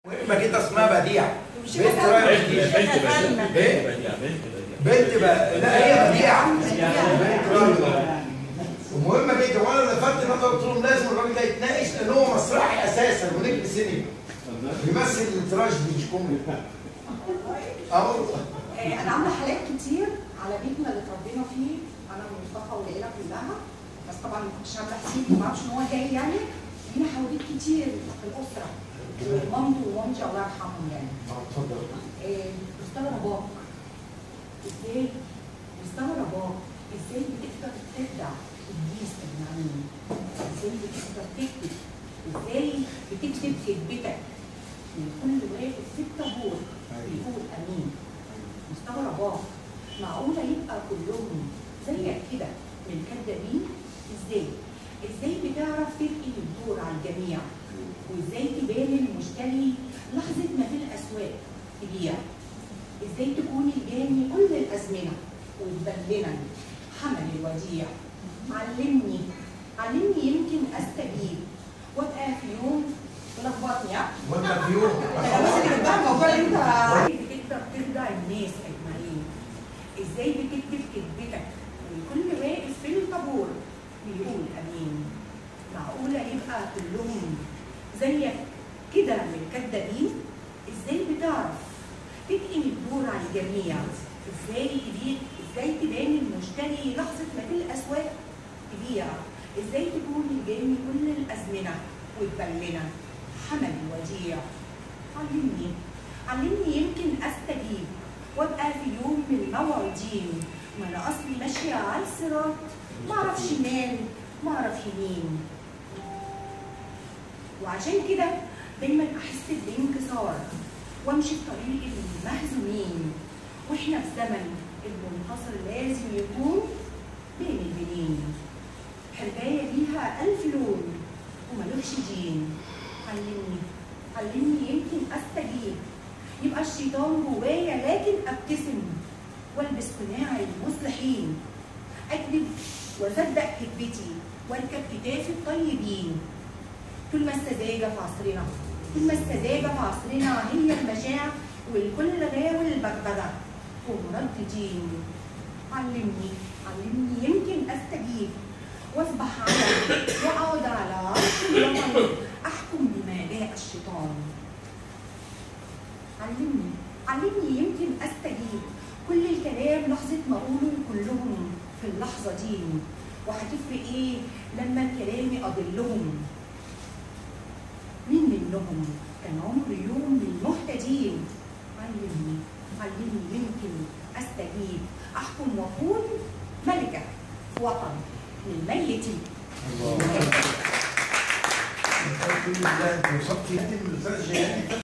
مهمة كده اسمها بديعة. بنت بقى لا هي بديعة. ومهمة جدا وانا لفت نظري قلت لهم لازم الراجل ده يتناقش لان هو مسرحي اساسا ونجم سينما. بيمثل التراجيدي مش كوميدي. انا عامله حالات كتير على بيتنا اللي اتربينا فيه انا ومصطفى والعيله كلها، بس طبعا ما كنتش عامله حسابي ما اعرفش ان هو جاي يعني. لينا حواديت كتير في الاسره ومامته ومامتي الله يرحمهم يعني. اتفضل. مستغرباك ازاي بتقدر تبدع الجيس المعنوي، ازاي بتقدر تكتب، ازاي بتكتب كتبتك من كل واقف في الطابور بيقول امين. مستغرباك معقوله يبقى كلهم زيك كده من كدابين؟ ازاي بتعرف تنقل الدور على الجميع، وازاي تبان المشتري لحظه ما في الاسواق تبيع، ازاي تكون الجاني كل الازمنه وتبلنا حمل الوديع. علمني يمكن استجيب وابقى في يوم تلخبطني وابقى في يوم الموضوع اللي انت بتقدر تخدع الناس اجمعين، ازاي بتكتب كتبتك والكل واقف في الطابور بيقول امين. معقوله يبقى كلهم زيك كده من كدابين؟ ازاي بتعرف تنقل الدور على الجميع، ازاي تبان المشتري لحظه ما في الاسواق تبيع، ازاي تكون الجاني كل الازمنه وتبلنا حمل وديع. علمني يمكن استجيب وابقى في يوم من الموعودين. ما انا اصلي ماشيه على الصراط ما اعرف شمال ما اعرف يمين، وعشان كده دايما احس بانكسار وامشي في طريق المهزومين. واحنا في زمن المنتصر لازم يكون بين البنين. حربايه ليها 1000 لون وملوش دين. علمني يمكن استجيب يبقى الشيطان جوايا لكن ابتسم والبس قناع المصلحين. اكذب واصدق كذبتي واركب كتاف الطيبين. طول ما السذاجه في عصرنا هي المشاعر والكل غاوي البغبغه ومرددين. علمني يمكن استجيب واصبح علم واقعد على عرش الوطن احكم بما جاء الشيطان. علمني يمكن استجيب كل الكلام لحظه ما اقوله كلهم في اللحظه دي. وهتفرق ايه لما كلامي اضلهم؟ مين منهم كان عمره يوم من المهتدين؟ علمني يمكن استجيب احكم واكون ملكه وطن للميتين. الله.